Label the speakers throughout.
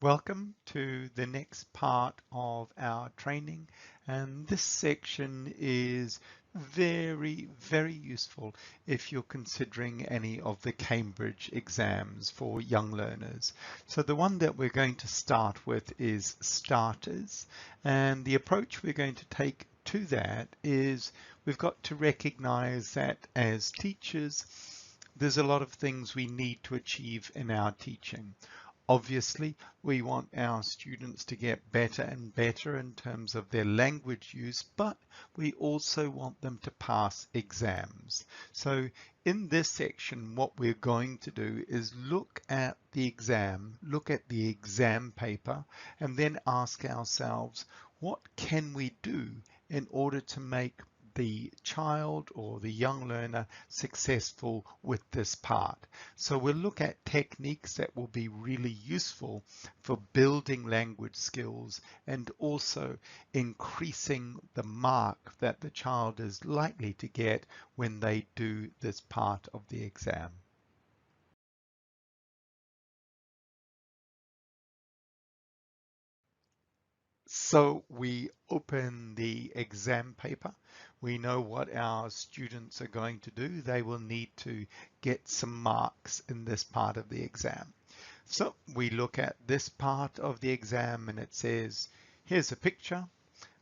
Speaker 1: Welcome to the next part of our training, and this section is very useful if you're considering any of the Cambridge exams for young learners. So the one that we're going to start with is starters, and the approach we're going to take to that is we've got to recognize that as teachers there's a lot of things we need to achieve in our teaching. Obviously, we want our students to get better and better in terms of their language use, but we also want them to pass exams. So in this section, what we're going to do is look at the exam, look at the exam paper, and then ask ourselves, what can we do in order to make the child or the young learner successful with this part. So we'll look at techniques that will be really useful for building language skills and also increasing the mark that the child is likely to get when they do this part of the exam. So we open the exam paper. We know what our students are going to do. They will need to get some marks in this part of the exam. So we look at this part of the exam and it says, here's a picture.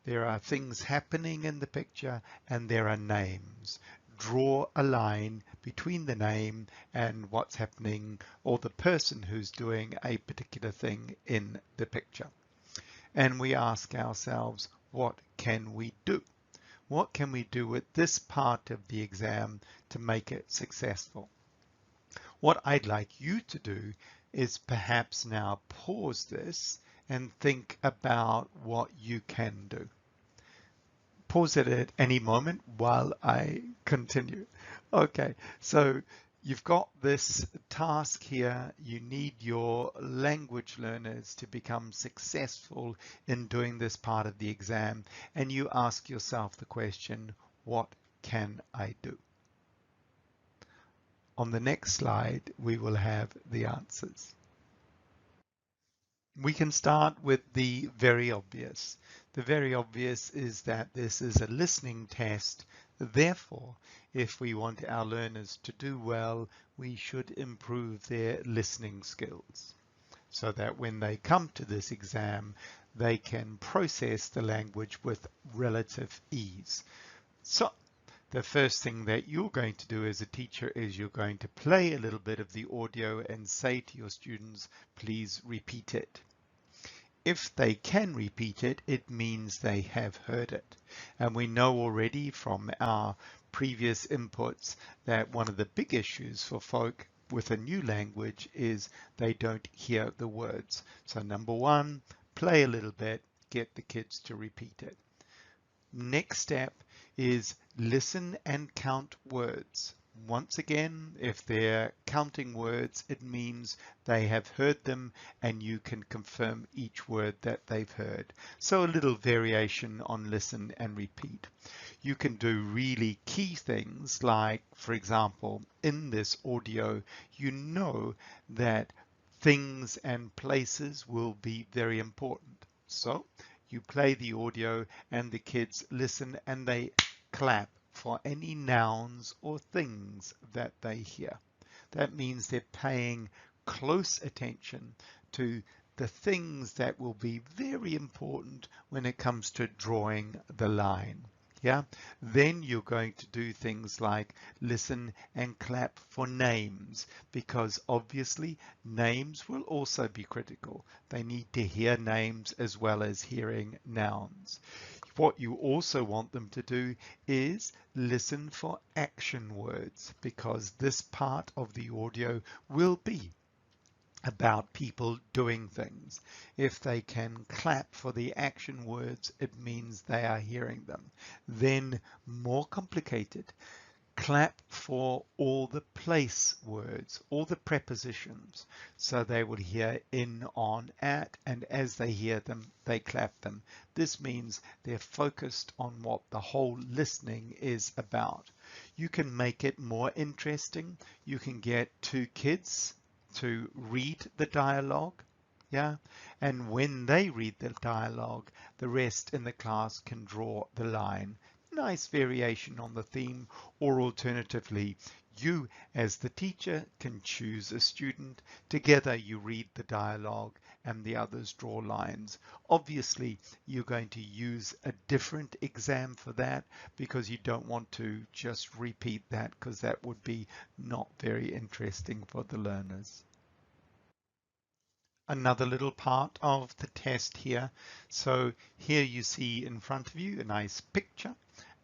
Speaker 1: There are things happening in the picture and there are names. Draw a line between the name and what's happening or the person who's doing a particular thing in the picture. And we ask ourselves, what can we do? What can we do with this part of the exam to make it successful? What I'd like you to do is perhaps now pause this and think about what you can do. Pause it at any moment while I continue. Okay, so you've got this task here. You need your language learners to become successful in doing this part of the exam, and you ask yourself the question, what can I do? On the next slide, we will have the answers. We can start with the very obvious. The very obvious is that this is a listening test. Therefore, if we want our learners to do well, we should improve their listening skills so that when they come to this exam, they can process the language with relative ease. So the first thing that you're going to do as a teacher is you're going to play a little bit of the audio and say to your students, please repeat it. If they can repeat it, it means they have heard it. And we know already from our previous inputs that one of the big issues for folk with a new language is they don't hear the words. So number one, play a little bit, get the kids to repeat it. Next step is listen and count words. Once again, if they're counting words, it means they have heard them and you can confirm each word that they've heard. So a little variation on listen and repeat. You can do really key things like, for example, in this audio, you know that things and places will be very important. So you play the audio and the kids listen and they clap for any nouns or things that they hear. That means they're paying close attention to the things that will be very important when it comes to drawing the line. Yeah, then you're going to do things like listen and clap for names, because obviously names will also be critical. They need to hear names as well as hearing nouns. What you also want them to do is listen for action words, because this part of the audio will be about people doing things. If they can clap for the action words, it means they are hearing them. Then more complicated, clap for all the place words, all the prepositions. So they will hear in, on, at, and as they hear them, they clap them. This means they're focused on what the whole listening is about. You can make it more interesting. You can get two kids to read the dialogue Yeah, and when they read the dialogue, the rest in the class can draw the line. Nice variation on the theme, or alternatively, you as the teacher can choose a student. Together you read the dialogue and the others draw lines. Obviously, you're going to use a different exam for that because you don't want to just repeat that because that would be not very interesting for the learners. Another little part of the test here. So here you see in front of you a nice picture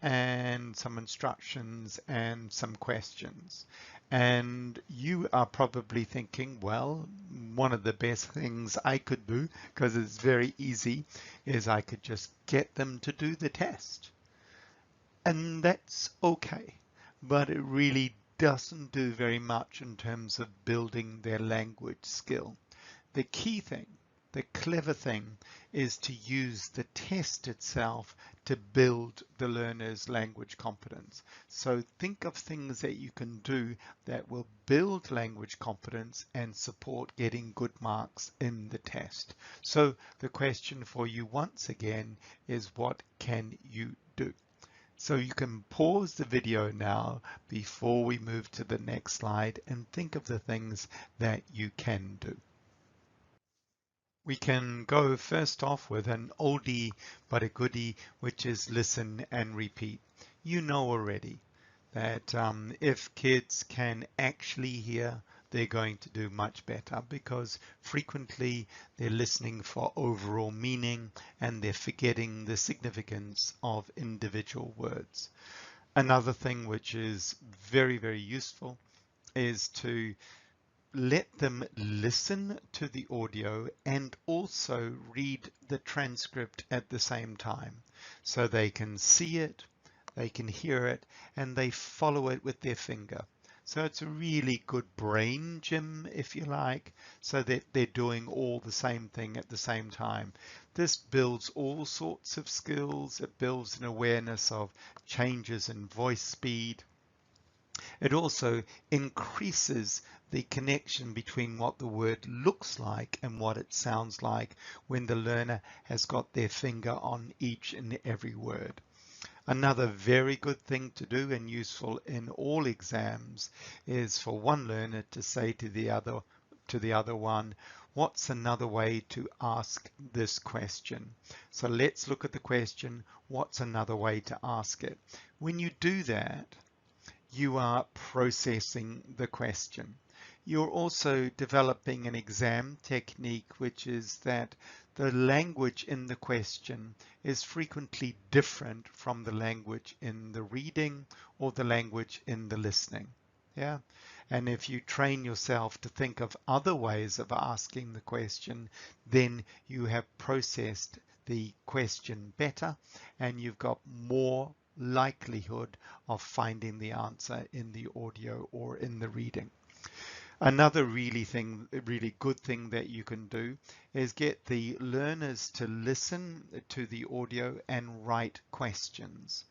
Speaker 1: and some instructions and some questions. And you are probably thinking, well, one of the best things I could do, because it's very easy, is I could just get them to do the test. And that's okay, but it really doesn't do very much in terms of building their language skill. The key thing, the clever thing, is to use the test itself to build the learner's language competence. So think of things that you can do that will build language competence and support getting good marks in the test. So the question for you once again is, what can you do? So you can pause the video now before we move to the next slide and think of the things that you can do. We can go first off with an oldie but a goodie, which is listen and repeat. You know already that if kids can actually hear, they're going to do much better because frequently they're listening for overall meaning and they're forgetting the significance of individual words. Another thing which is very, very useful is to let them listen to the audio and also read the transcript at the same time so they can see it, they can hear it, and they follow it with their finger. So it's a really good brain gym, if you like, so that they're doing all the same thing at the same time. This builds all sorts of skills. It builds an awareness of changes in voice speed. It also increases the connection between what the word looks like and what it sounds like when the learner has got their finger on each and every word. Another very good thing to do and useful in all exams is for one learner to say to the other one, what's another way to ask this question? So let's look at the question, what's another way to ask it? When you do that, you are processing the question. You're also developing an exam technique, which is that the language in the question is frequently different from the language in the reading or the language in the listening. Yeah. And if you train yourself to think of other ways of asking the question, then you have processed the question better and you've got more likelihood of finding the answer in the audio or in the reading. Another really good thing that you can do is get the learners to listen to the audio and write questions.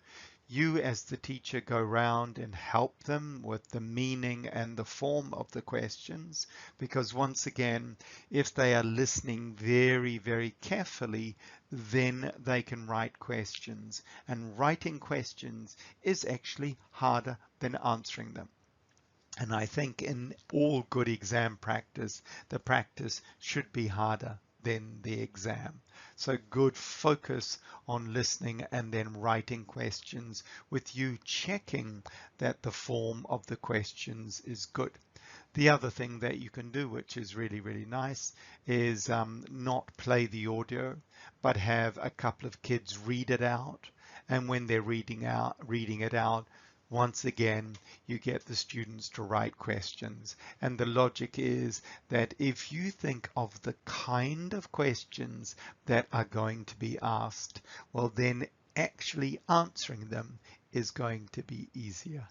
Speaker 1: You as the teacher go round and help them with the meaning and the form of the questions, because once again, if they are listening very, very carefully, then they can write questions. And writing questions is actually harder than answering them. And I think in all good exam practice, the practice should be harder than the exam. So good focus on listening and then writing questions with you checking that the form of the questions is good. The other thing that you can do, which is really, really nice, is not play the audio, but have a couple of kids read it out. And when they're reading it out, once again, you get the students to write questions. And the logic is that if you think of the kind of questions that are going to be asked, well, then actually answering them is going to be easier.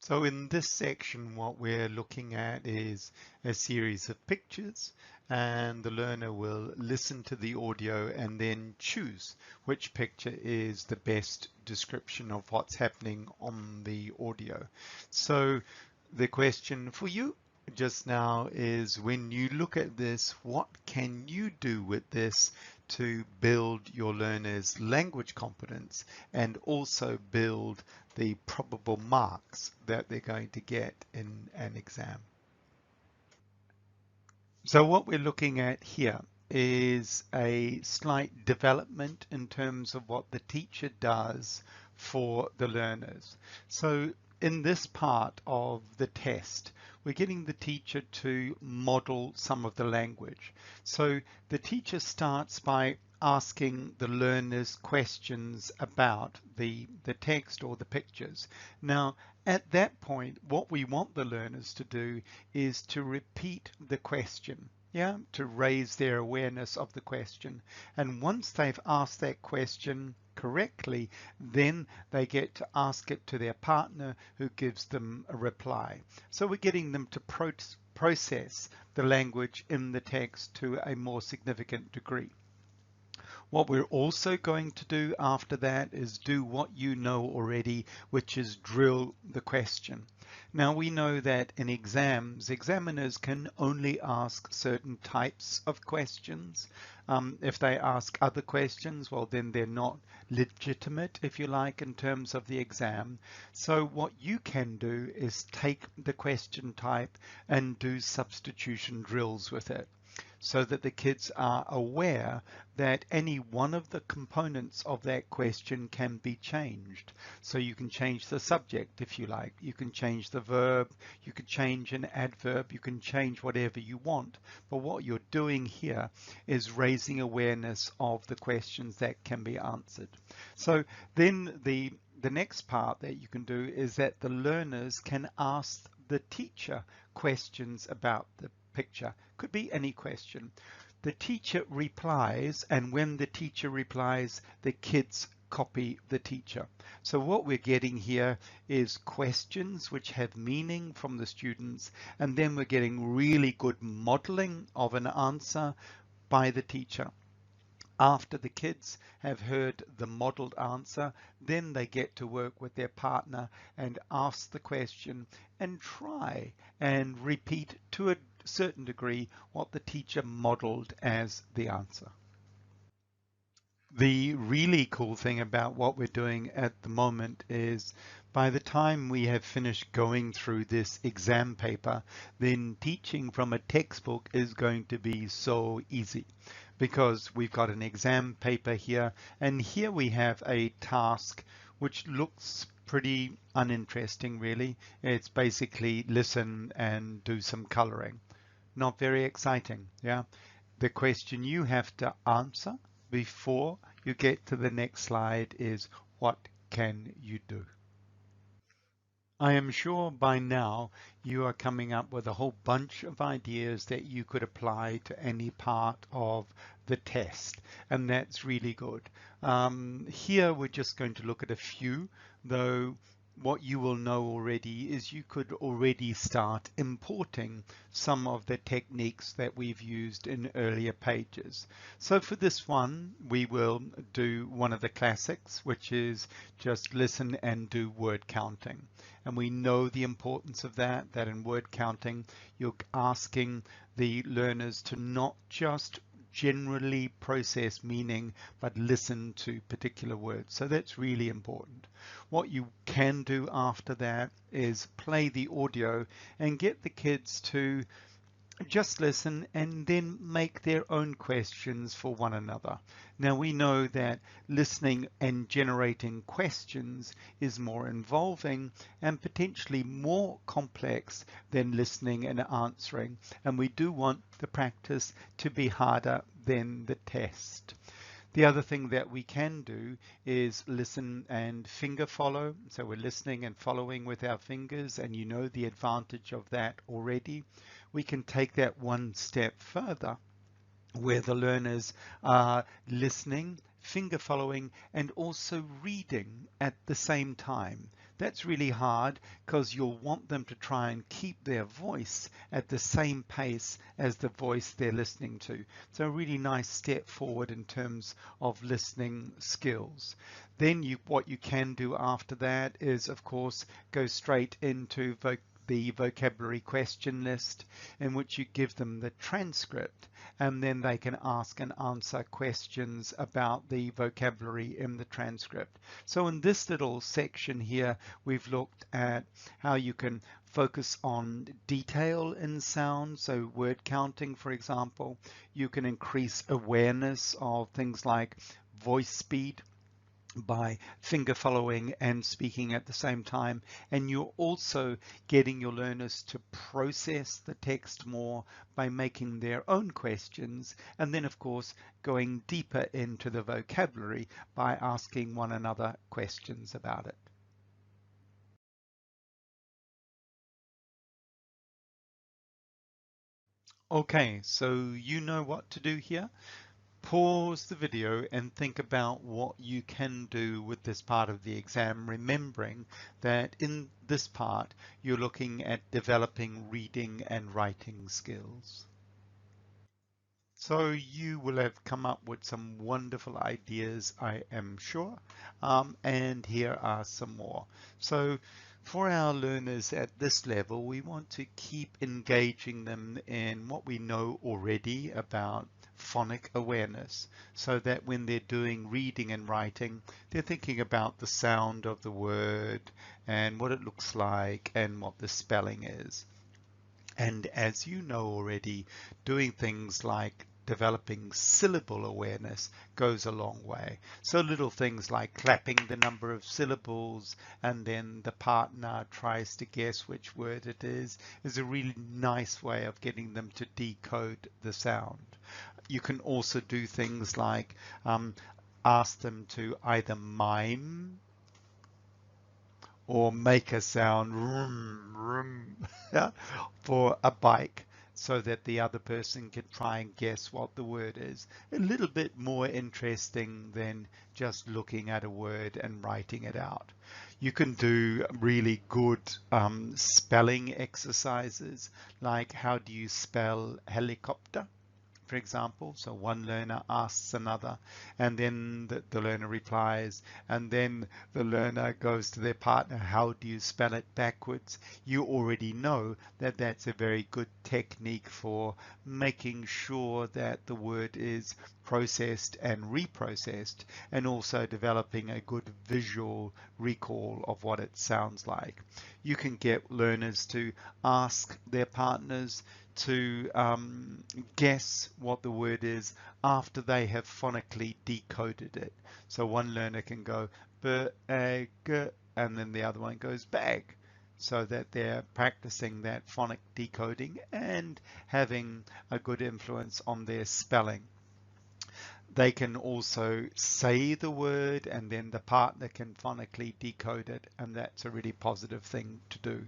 Speaker 1: So in this section, what we're looking at is a series of pictures, and the learner will listen to the audio and then choose which picture is the best description of what's happening on the audio. So the question for you just now is when you look at this, what can you do with this to build your learners' language competence and also build the probable marks that they're going to get in an exam? So what we're looking at here is a slight development in terms of what the teacher does for the learners. So in this part of the test, we're getting the teacher to model some of the language. So the teacher starts by asking the learners questions about the text or the pictures. Now, at that point, what we want the learners to do is to repeat the question, yeah, to raise their awareness of the question. And once they've asked that question correctly, then they get to ask it to their partner who gives them a reply. So we're getting them to process the language in the text to a more significant degree. What we're also going to do after that is do what you know already, which is drill the question. Now we know that in exams, examiners can only ask certain types of questions. If they ask other questions, well, then they're not legitimate, if you like, in terms of the exam. So what you can do is take the question type and do substitution drills with it, so that the kids are aware that any one of the components of that question can be changed. So you can change the subject if you like, you can change the verb, you can change an adverb, you can change whatever you want. But what you're doing here is raising awareness of the questions that can be answered. So then the next part that you can do is that the learners can ask the teacher questions about the picture. Could be any question. The teacher replies, and when the teacher replies, the kids copy the teacher. So what we're getting here is questions which have meaning from the students, and then we're getting really good modeling of an answer by the teacher. After the kids have heard the modeled answer, then they get to work with their partner and ask the question and try and repeat to a certain degree what the teacher modeled as the answer. The really cool thing about what we're doing at the moment is by the time we have finished going through this exam paper, then teaching from a textbook is going to be so easy, because we've got an exam paper here, and here we have a task which looks pretty uninteresting really. It's basically listen and do some coloring. Not very exciting, yeah? The question you have to answer before you get to the next slide is, what can you do? I am sure by now you are coming up with a whole bunch of ideas that you could apply to any part of the test, and that's really good. Here we're just going to look at a few, though what you will know already is you could already start importing some of the techniques that we've used in earlier pages. So for this one, we will do one of the classics, which is just listen and do word counting. And we know the importance of that in word counting, you're asking the learners to not just generally process meaning, but listen to particular words. So that's really important. What you can do after that is play the audio and get the kids to just listen and then make their own questions for one another. Now we know that listening and generating questions is more involving and potentially more complex than listening and answering, and we do want the practice to be harder than the test. The other thing that we can do is listen and finger follow. So we're listening and following with our fingers, and you know the advantage of that already. We can take that one step further, where the learners are listening, finger following, and also reading at the same time. That's really hard because you'll want them to try and keep their voice at the same pace as the voice they're listening to. So a really nice step forward in terms of listening skills. Then what you can do after that is, of course, go straight into the vocabulary question list in which you give them the transcript, and then they can ask and answer questions about the vocabulary in the transcript. So in this little section here, we've looked at how you can focus on detail in sound, so word counting, for example. You can increase awareness of things like voice speed by finger following and speaking at the same time. And you're also getting your learners to process the text more by making their own questions. And then, of course, going deeper into the vocabulary by asking one another questions about it. Okay, so you know what to do here. Pause the video and think about what you can do with this part of the exam, remembering that in this part you're looking at developing reading and writing skills. So you will have come up with some wonderful ideas, I am sure. And here are some more. So for our learners at this level, we want to keep engaging them in what we know already about phonic awareness, so that when they're doing reading and writing, they're thinking about the sound of the word and what it looks like and what the spelling is. And as you know already, doing things like developing syllable awareness goes a long way. So little things like clapping the number of syllables and then the partner tries to guess which word it is a really nice way of getting them to decode the sound. You can also do things like ask them to either mime or make a sound vroom, vroom, for a bike, so that the other person can try and guess what the word is. A little bit more interesting than just looking at a word and writing it out. You can do really good spelling exercises, like how do you spell helicopter, for example. So one learner asks another, and then the learner replies, and then the learner goes to their partner, how do you spell it backwards? You already know that that's a very good technique for making sure that the word is processed and reprocessed, and also developing a good visual recall of what it sounds like. You can get learners to ask their partners to guess what the word is after they have phonically decoded it. So one learner can go bag, and then the other one goes bag, so that they're practicing that phonic decoding and having a good influence on their spelling. They can also say the word and then the partner can phonically decode it, and that's a really positive thing to do.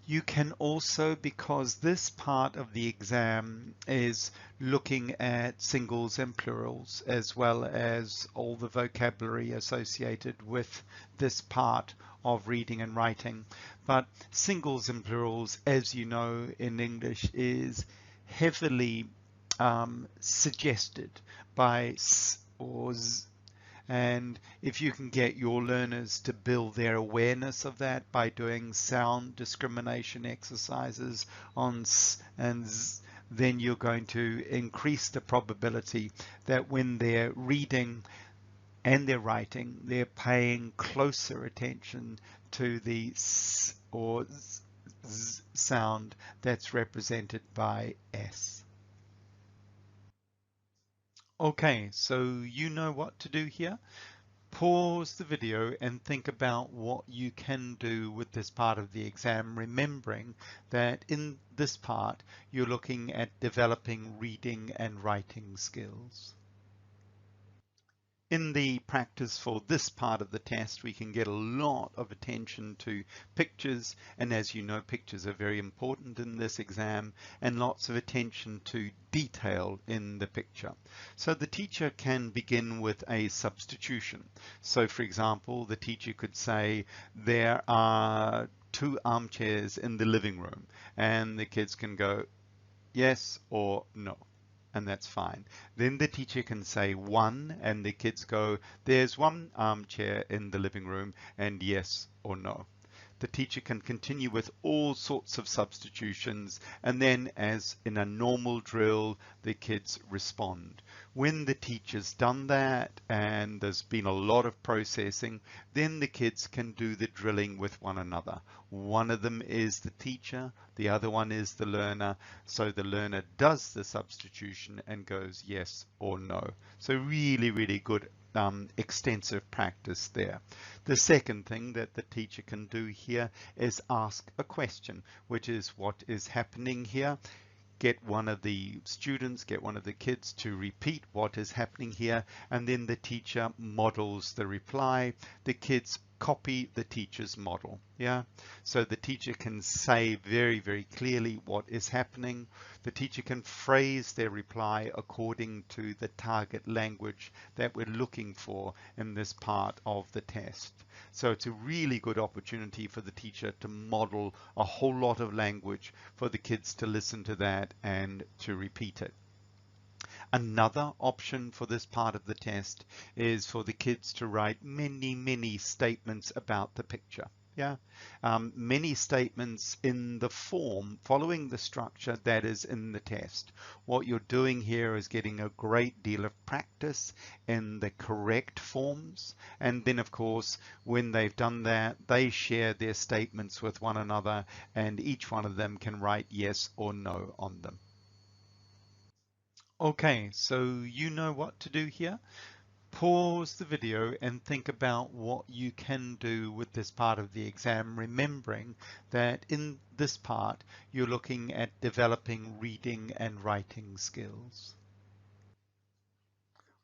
Speaker 1: You can also, because this part of the exam is looking at singles and plurals as well as all the vocabulary associated with this part of reading and writing. But singles and plurals, as you know in English, is heavily suggested by s or z. And if you can get your learners to build their awareness of that by doing sound discrimination exercises on s and z, then you're going to increase the probability that when they're reading and they're writing, they're paying closer attention to the s or z sound that's represented by s. Okay, so you know what to do here. Pause the video and think about what you can do with this part of the exam, remembering that in this part you're looking at developing reading and writing skills. In the practice for this part of the test, we can get a lot of attention to pictures, and as you know, pictures are very important in this exam, and lots of attention to detail in the picture. So the teacher can begin with a substitution. So for example, the teacher could say there are 2 armchairs in the living room, and the kids can go yes or no, and that's fine. Then the teacher can say 1, and the kids go, there's 1 armchair in the living room, and yes or no. the teacher can continue with all sorts of substitutions, and then as in a normal drill, the kids respond. When the teacher's done that and there's been a lot of processing, then the kids can do the drilling with one another. One of them is the teacher, the other one is the learner. So the learner does the substitution and goes yes or no. So really, really good extensive practice there. The second thing that the teacher can do here is ask a question, which is what is happening here. Get one of the students, get one of the kids to repeat what is happening here, and then the teacher models the reply. The kids copy the teacher's model. Yeah, so the teacher can say very, very clearly what is happening. The teacher can phrase their reply according to the target language that we're looking for in this part of the test. So it's a really good opportunity for the teacher to model a whole lot of language for the kids to listen to that and to repeat it. Another option for this part of the test is for the kids to write many, many statements about the picture. Yeah, many statements in the form following the structure that is in the test. What you're doing here is getting a great deal of practice in the correct forms, and then of course when they've done that, they share their statements with one another, and each one of them can write yes or no on them. Okay, so you know what to do here. Pause the video and think about what you can do with this part of the exam, remembering that in this part you're looking at developing reading and writing skills.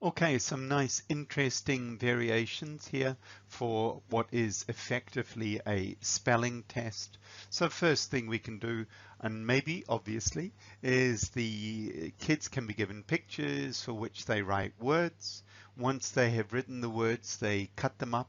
Speaker 1: Okay, some nice interesting variations here for what is effectively a spelling test. So first thing we can do, and maybe obviously, is the kids can be given pictures for which they write words. Once they have written the words, they cut them up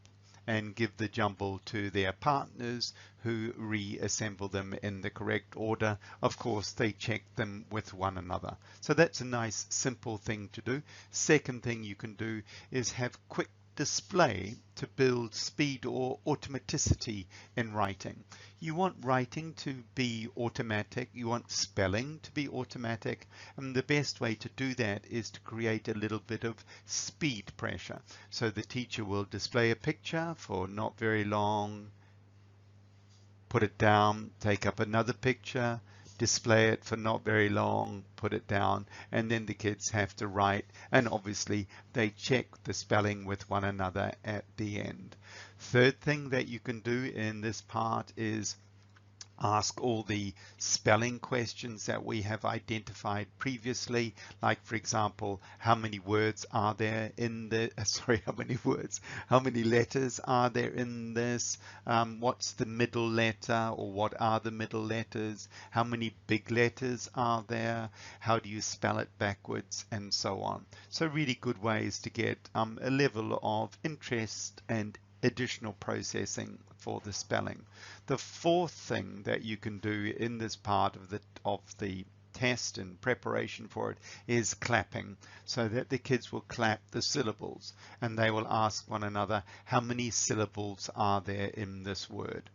Speaker 1: and give the jumble to their partners who reassemble them in the correct order. Of course, they check them with one another. So that's a nice simple thing to do. Second thing you can do is have quick display to build speed or automaticity in writing. You want writing to be automatic, you want spelling to be automatic, and the best way to do that is to create a little bit of speed pressure. So the teacher will display a picture for not very long, put it down, take up another picture, display it for not very long, put it down, and then the kids have to write, and obviously they check the spelling with one another at the end. Third thing that you can do in this part is ask all the spelling questions that we have identified previously, like for example, how many words are there in the, how many letters are there in this, what's the middle letter, or what are the middle letters, how many big letters are there, how do you spell it backwards, and so on. So really good ways to get a level of interest and additional processing for the spelling. The fourth thing that you can do in this part of the test and preparation for it is clapping, so that the kids will clap the syllables and they will ask one another how many syllables are there in this word.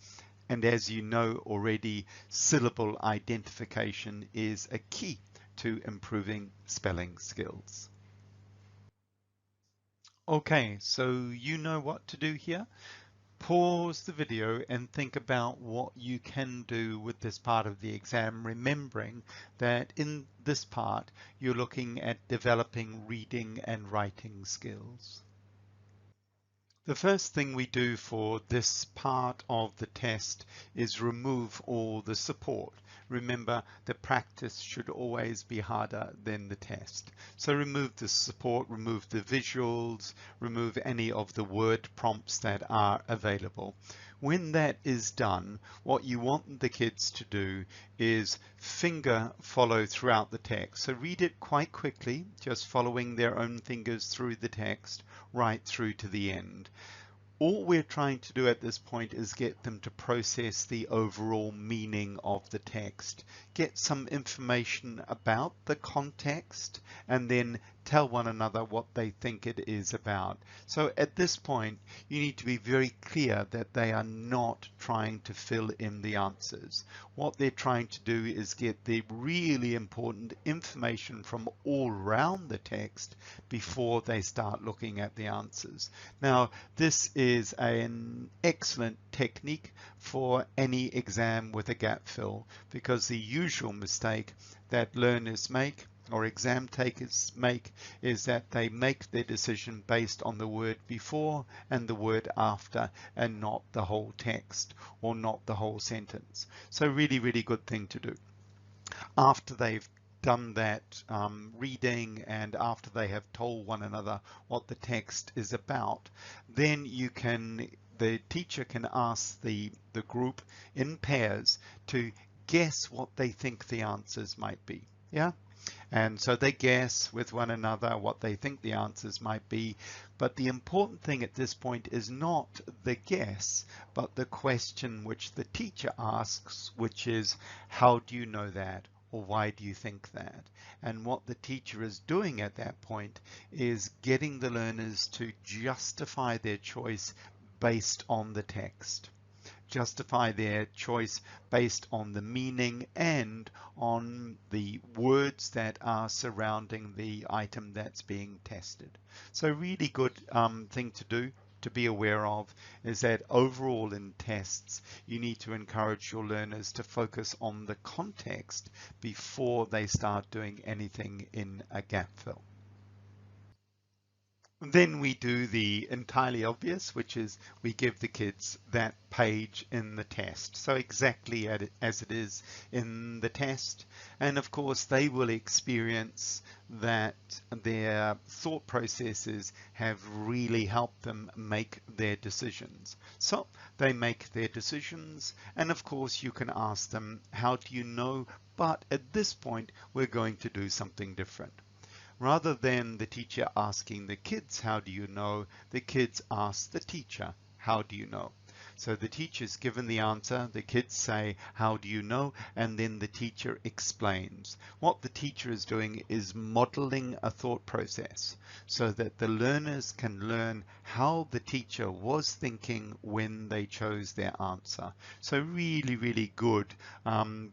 Speaker 1: And as you know already, syllable identification is a key to improving spelling skills. Okay, so you know what to do here. Pause the video and think about what you can do with this part of the exam, remembering that in this part you're looking at developing reading and writing skills. The first thing we do for this part of the test is remove all the support. Remember, the practice should always be harder than the test. So remove the support, remove the visuals, remove any of the word prompts that are available. When that is done, what you want the kids to do is finger follow throughout the text. So read it quite quickly, just following their own fingers through the text right through to the end. All we're trying to do at this point is get them to process the overall meaning of the text, get some information about the context, and then tell one another what they think it is about. So at this point, you need to be very clear that they are not trying to fill in the answers. What they're trying to do is get the really important information from all around the text before they start looking at the answers. Now, this is an excellent technique for any exam with a gap fill, because the usual mistake that learners make or exam takers make is that they make their decision based on the word before and the word after, and not the whole text or not the whole sentence. So really, really good thing to do. After they've done that reading, and after they have told one another what the text is about, then the teacher can ask the group in pairs to guess what they think the answers might be. Yeah. And so they guess with one another what they think the answers might be. But the important thing at this point is not the guess, but the question which the teacher asks, which is, how do you know that? Or why do you think that? And what the teacher is doing at that point is getting the learners to justify their choice based on the text. Justify their choice based on the meaning and on the words that are surrounding the item that's being tested. So really good thing to do, to be aware of, is that overall in tests, you need to encourage your learners to focus on the context before they start doing anything in a gap fill. Then we do the entirely obvious, which is we give the kids that page in the test. So exactly as it is in the test. And of course, they will experience that their thought processes have really helped them make their decisions. So they make their decisions. And of course, you can ask them, how do you know? But at this point, we're going to do something different. Rather than the teacher asking the kids, how do you know? The kids ask the teacher, how do you know? So the teacher's given the answer, the kids say, how do you know? And then the teacher explains. What the teacher is doing is modeling a thought process so that the learners can learn how the teacher was thinking when they chose their answer. So really, really good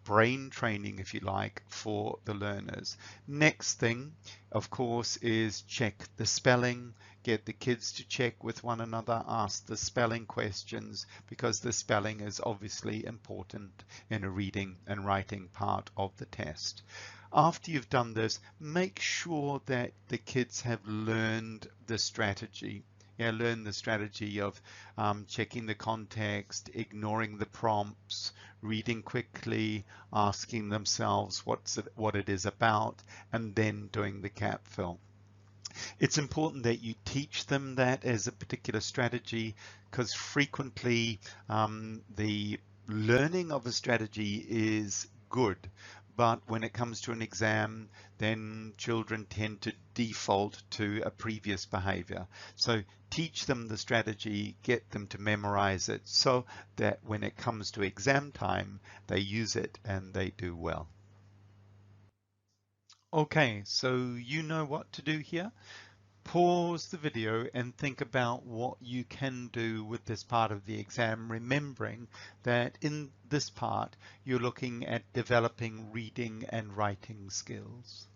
Speaker 1: brain training, if you like, for the learners. Next thing, of course, is check the spelling. Get the kids to check with one another, ask the spelling questions, because the spelling is obviously important in a reading and writing part of the test. After you've done this, make sure that the kids have learned the strategy. Yeah, learn the strategy of checking the context, ignoring the prompts, reading quickly, asking themselves what it is about, and then doing the gap fill. It's important that you teach them that as a particular strategy, because frequently the learning of a strategy is good, but when it comes to an exam, then children tend to default to a previous behavior. So teach them the strategy, get them to memorize it so that when it comes to exam time, they use it and they do well. Okay, so you know what to do here. Pause the video and think about what you can do with this part of the exam, remembering that in this part you're looking at developing reading and writing skills.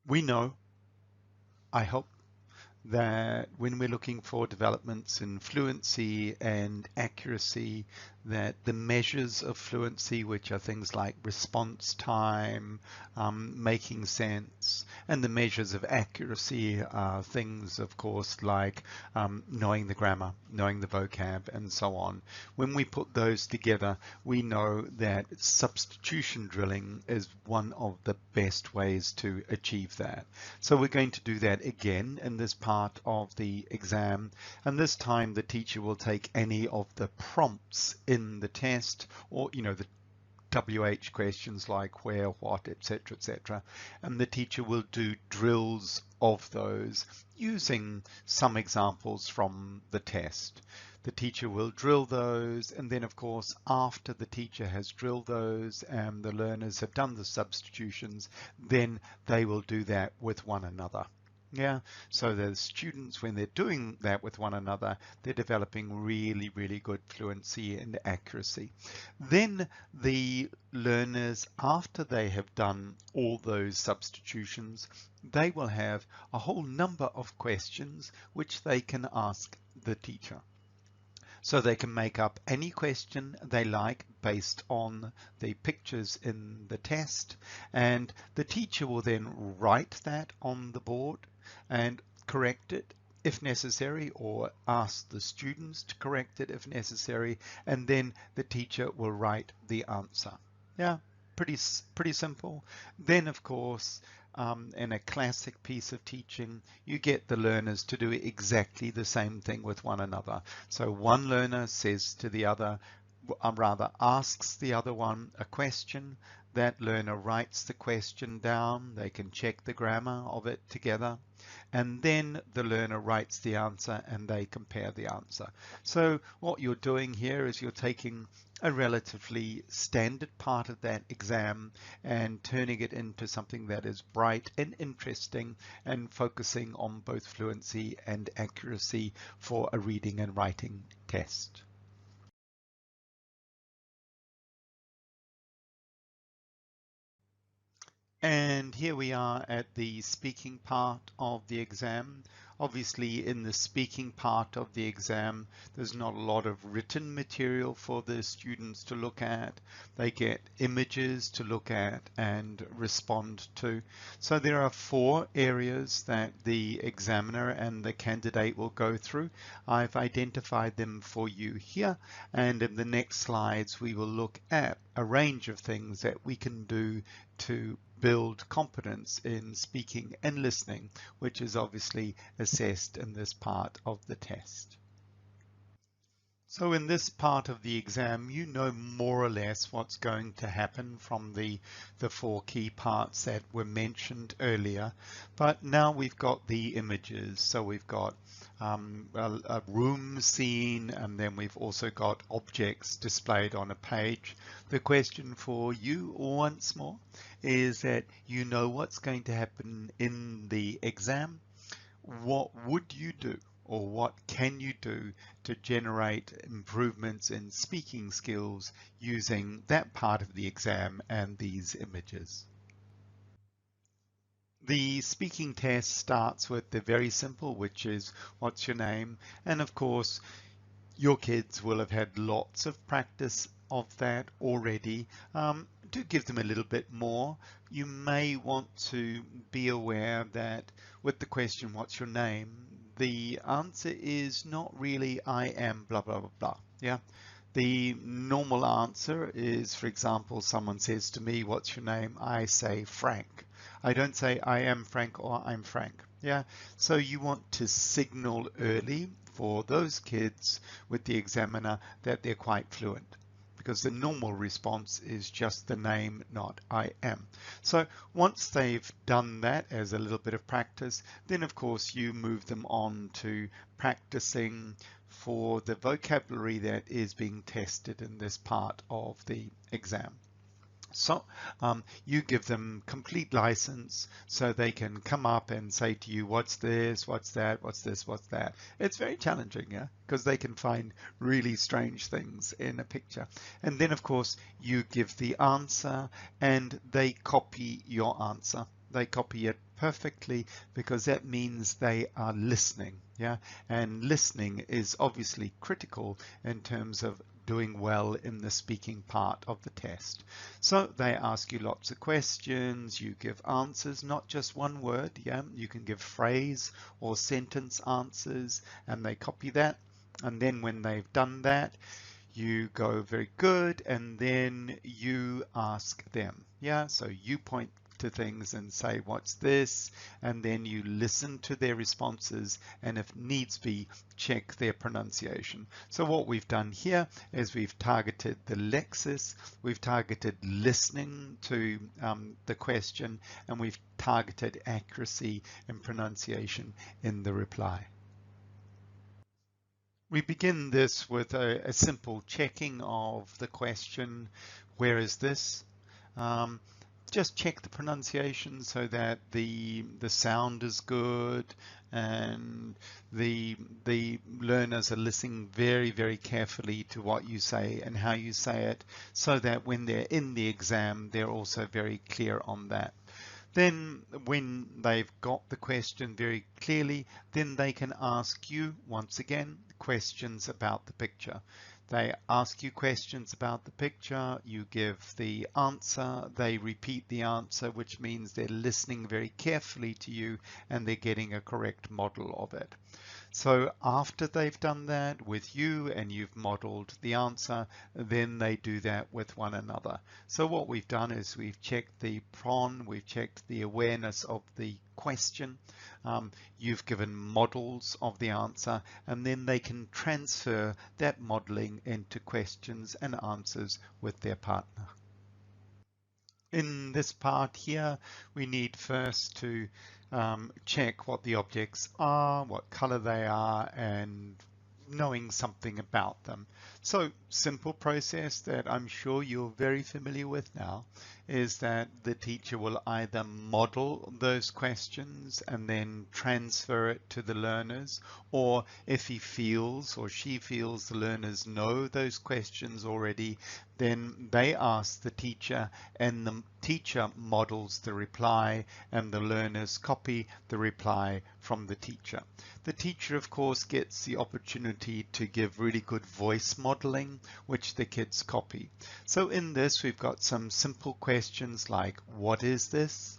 Speaker 1: We know, I hope, that when we're looking for developments in fluency and accuracy, that the measures of fluency, which are things like response time, making sense, and the measures of accuracy are things, of course, like knowing the grammar, knowing the vocab, and so on. When we put those together, we know that substitution drilling is one of the best ways to achieve that. So we're going to do that again in this part of the exam, and this time the teacher will take any of the prompts in the test, or the WH questions like where, what, etc., etc., and the teacher will do drills of those using some examples from the test. the teacher will drill those, and then of course after the teacher has drilled those and the learners have done the substitutions, then they will do that with one another. Yeah, so the students, when they're doing that with one another, they're developing really, really good fluency and accuracy. Then the learners, after they have done all those substitutions, they will have a whole number of questions which they can ask the teacher. So they can make up any question they like based on the pictures in the test, and the teacher will then write that on the board and correct it if necessary, or ask the students to correct it if necessary, and then the teacher will write the answer. Yeah, pretty simple. Then of course, in a classic piece of teaching, you get the learners to do exactly the same thing with one another. So one learner says to the other, rather asks the other one a question. That learner writes the question down. They can check the grammar of it together. And then the learner writes the answer and they compare the answer. So what you're doing here is you're taking a relatively standard part of that exam and turning it into something that is bright and interesting and focusing on both fluency and accuracy for a reading and writing test. And here we are at the speaking part of the exam. Obviously, in the speaking part of the exam, there's not a lot of written material for the students to look at. They get images to look at and respond to. So there are 4 areas that the examiner and the candidate will go through. I've identified them for you here, and in the next slides we will look at a range of things that we can do to build competence in speaking and listening, which is obviously assessed in this part of the test. So in this part of the exam, you know more or less what's going to happen from the 4 key parts that were mentioned earlier. But now we've got the images. So we've got a room scene, and then we've also got objects displayed on a page. The question for you once more is that you know what's going to happen in the exam. What would you do, or what can you do to generate improvements in speaking skills using that part of the exam and these images? The speaking test starts with the very simple, which is what's your name? And of course, your kids will have had lots of practice of that already. Do give them a little bit more. You may want to be aware that with the question, what's your name? The answer is not really I am blah, blah, blah, blah. Yeah. The normal answer is, for example, someone says to me, what's your name? I say Frank. I don't say I am Frank or I'm Frank. Yeah. So you want to signal early for those kids with the examiner that they're quite fluent, because the normal response is just the name, not I am. So once they've done that as a little bit of practice, then of course you move them on to practicing for the vocabulary that is being tested in this part of the exam. So you give them complete license so they can come up and say to you, what's this, what's that, what's this, what's that. It's very challenging, yeah, because they can find really strange things in a picture. And then of course you give the answer and they copy your answer. They copy it perfectly, because that means they are listening, yeah, and listening is obviously critical in terms of doing well in the speaking part of the test. So they ask you lots of questions, you give answers, not just one word, yeah, you can give phrase or sentence answers, and they copy that. And then when they've done that, you go very good, and then you ask them, yeah, so you point to things and say, what's this? And then you listen to their responses, and if needs be, check their pronunciation. So what we've done here is we've targeted the lexis, we've targeted listening to the question, and we've targeted accuracy and pronunciation in the reply. We begin this with a simple checking of the question, where is this? Um, just check the pronunciation so that the sound is good and the learners are listening very carefully to what you say and how you say it, so that when they're in the exam they're also very clear on that. Then when they've got the question very clearly, then they can ask you once again questions about the picture. They ask you questions about the picture, you give the answer, they repeat the answer, which means they're listening very carefully to you and they're getting a correct model of it. So after they've done that with you and you've modeled the answer, then they do that with one another. So what we've done is we've checked the PRON, we've checked the awareness of the question, you've given models of the answer, and then they can transfer that modeling into questions and answers with their partner. In this part here, we need first to check what the objects are, what color they are, and knowing something about them. So simple process that I'm sure you're very familiar with now is that the teacher will either model those questions and then transfer it to the learners, or if he feels or she feels the learners know those questions already, then they ask the teacher and the teacher models the reply and the learners copy the reply from the teacher. The teacher, of course, gets the opportunity to give really good voice modeling, which the kids copy. So in this, we've got some simple questions like, what is this?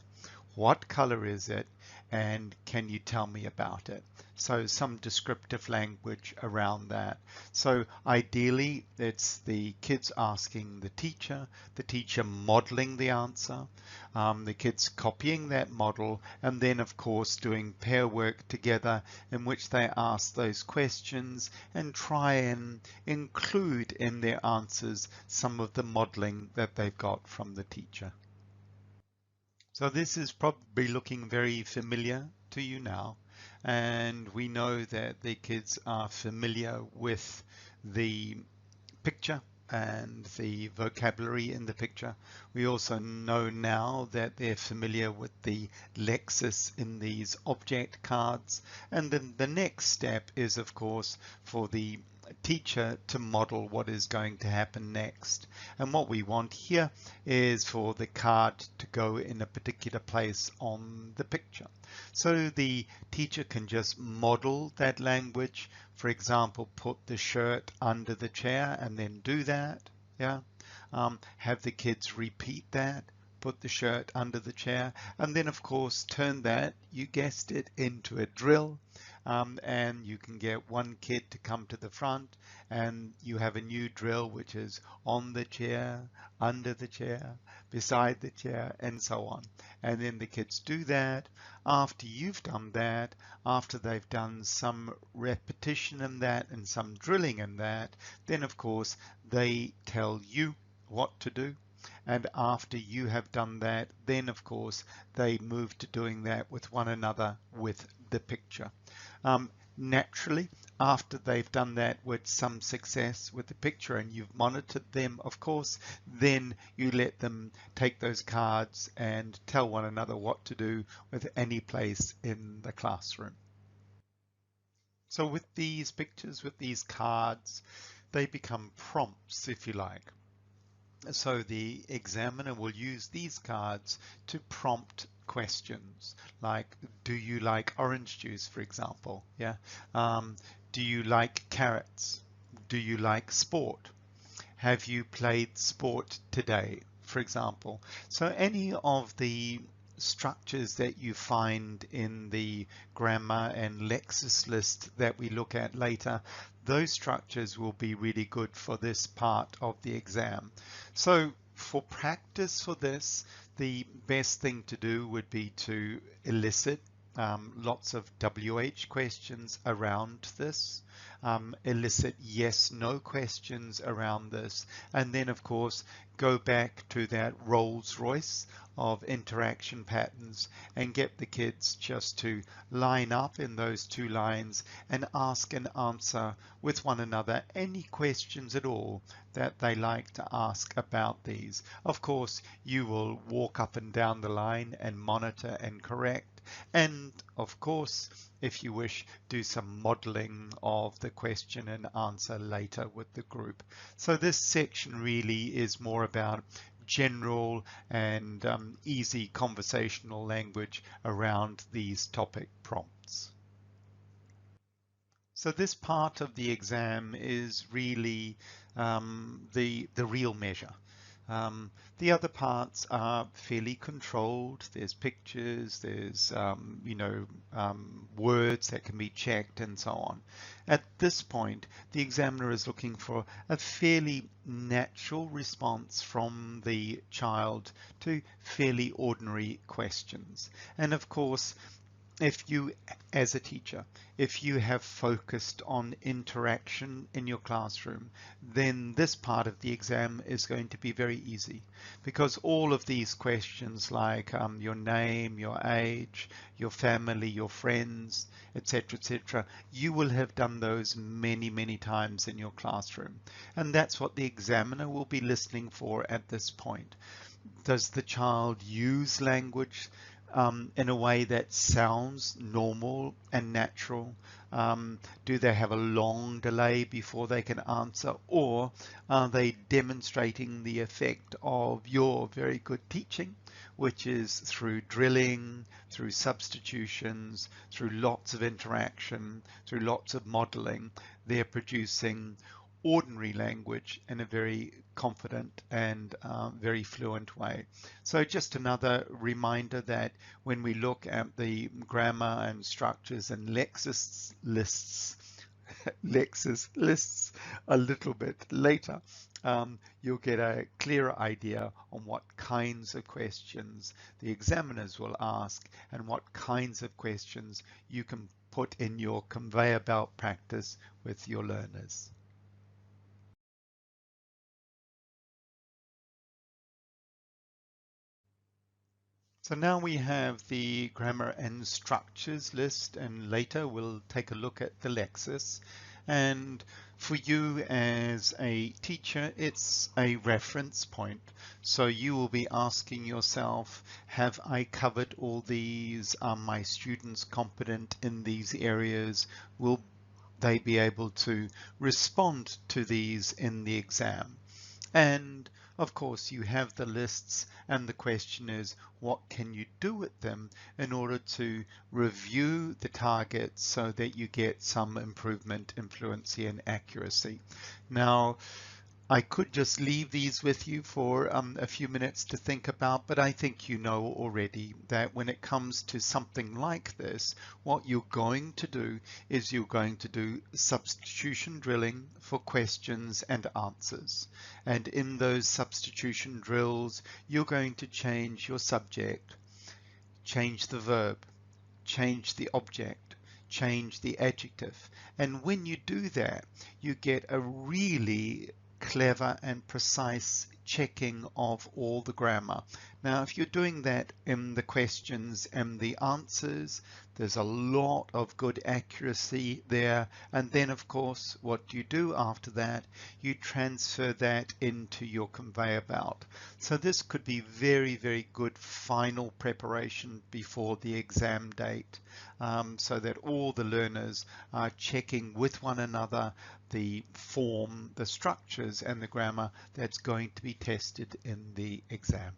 Speaker 1: What color is it? And can you tell me about it? So some descriptive language around that. So ideally, it's the kids asking the teacher modeling the answer, the kids copying that model, and then of course doing pair work together in which they ask those questions and try and include in their answers some of the modeling that they've got from the teacher. So this is probably looking very familiar to you now, and we know that the kids are familiar with the picture and the vocabulary in the picture. We also know now that they're familiar with the lexis in these object cards. And then the next step is, of course, for the teacher to model what is going to happen next. And what we want here is for the card to go in a particular place on the picture. So the teacher can just model that language. For example, put the shirt under the chair and then do that. Yeah. Have the kids repeat that. Put the shirt under the chair, and then of course turn that, you guessed it, into a drill. And you can get one kid to come to the front and you have a new drill which is on the chair, under the chair, beside the chair, and so on. And then the kids do that. After you've done that, after they've done some repetition in that and some drilling in that, then of course they tell you what to do. And after you have done that, then of course they move to doing that with one another with the picture. Naturally, after they've done that with some success with the picture and you've monitored them, of course, then you let them take those cards and tell one another what to do with any place in the classroom. So with these pictures, with these cards, they become prompts, if you like. So the examiner will use these cards to prompt questions like, do you like orange juice, for example? Yeah. Do you like carrots? Do you like sport? Have you played sport today, for example? So any of the structures that you find in the grammar and lexis list that we look at later, those structures will be really good for this part of the exam. So for practice for this, the best thing to do would be to elicit lots of WH questions around this, elicit yes, no questions around this, and then of course go back to that Rolls Royce of interaction patterns and get the kids just to line up in those two lines and ask and answer with one another any questions at all that they like to ask about these. Of course, you will walk up and down the line and monitor and correct. And of course, if you wish, do some modeling of the question and answer later with the group. So this section really is more about general and easy conversational language around these topic prompts. So this part of the exam is really the real measure. The other parts are fairly controlled. There's pictures, there's words that can be checked and so on. At this point, the examiner is looking for a fairly natural response from the child to fairly ordinary questions. And of course, if you, as a teacher, if you have focused on interaction in your classroom, then this part of the exam is going to be very easy, because all of these questions like your name, your age, your family, your friends, etc., you will have done those many, many times in your classroom. And that's what the examiner will be listening for at this point. Does the child use language in a way that sounds normal and natural? Do they have a long delay before they can answer, or are they demonstrating the effect of your very good teaching, which is through drilling, through substitutions, through lots of interaction, through lots of modeling? They're producing ordinary language in a very confident and very fluent way. So just another reminder that when we look at the grammar and structures and Lexis lists a little bit later, you'll get a clearer idea on what kinds of questions the examiners will ask and what kinds of questions you can put in your conveyor belt practice with your learners. So now we have the grammar and structures list, and later we'll take a look at the Lexis. And for you as a teacher, it's a reference point. So you will be asking yourself, have I covered all these? Are my students competent in these areas? Will they be able to respond to these in the exam? And of course, you have the lists, and the question is, what can you do with them in order to review the targets so that you get some improvement in fluency and accuracy? Now, I could just leave these with you for a few minutes to think about, but I think you know already that when it comes to something like this, what you're going to do is you're going to do substitution drilling for questions and answers. And in those substitution drills, you're going to change your subject, change the verb, change the object, change the adjective. And when you do that, you get a really clever and precise checking of all the grammar. Now, if you're doing that in the questions and the answers, there's a lot of good accuracy there. And then, of course, what you do after that, you transfer that into your conveyor belt. So this could be very, very good final preparation before the exam date, so that all the learners are checking with one another the form, the structures, and the grammar that's going to be tested in the exam.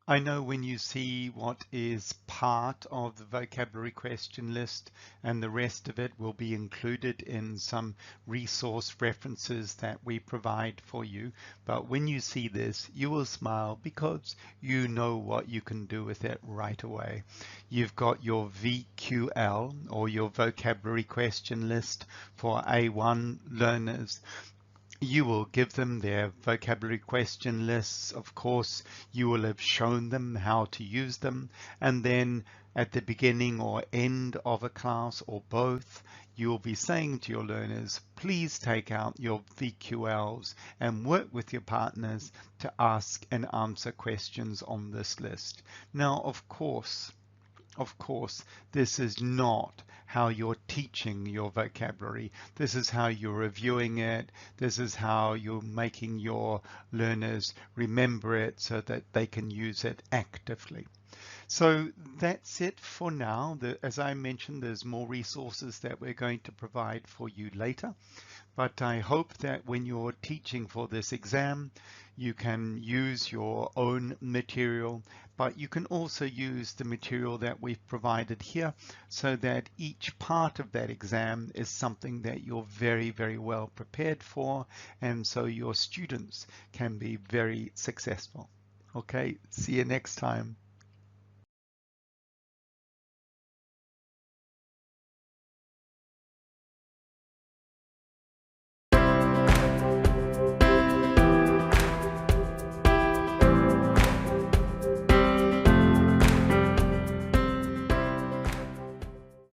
Speaker 1: I know when you see what is part of the vocabulary question list, and the rest of it will be included in some resource references that we provide for you. But when you see this, you will smile because you know what you can do with it right away. You've got your VQL, or your vocabulary question list for A1 learners. You will give them their vocabulary question lists. Of course, you will have shown them how to use them. And then at the beginning or end of a class, or both, you will be saying to your learners, please take out your VQLs and work with your partners to ask and answer questions on this list. Now, of course, this is not how you're teaching your vocabulary. This is how you're reviewing it. This is how you're making your learners remember it so that they can use it actively. So that's it for now. As I mentioned, there's more resources that we're going to provide for you later. But I hope that when you're teaching for this exam, you can use your own material, but you can also use the material that we've provided here, so that each part of that exam is something that you're very, very well prepared for, and so your students can be very successful. Okay, see you next time.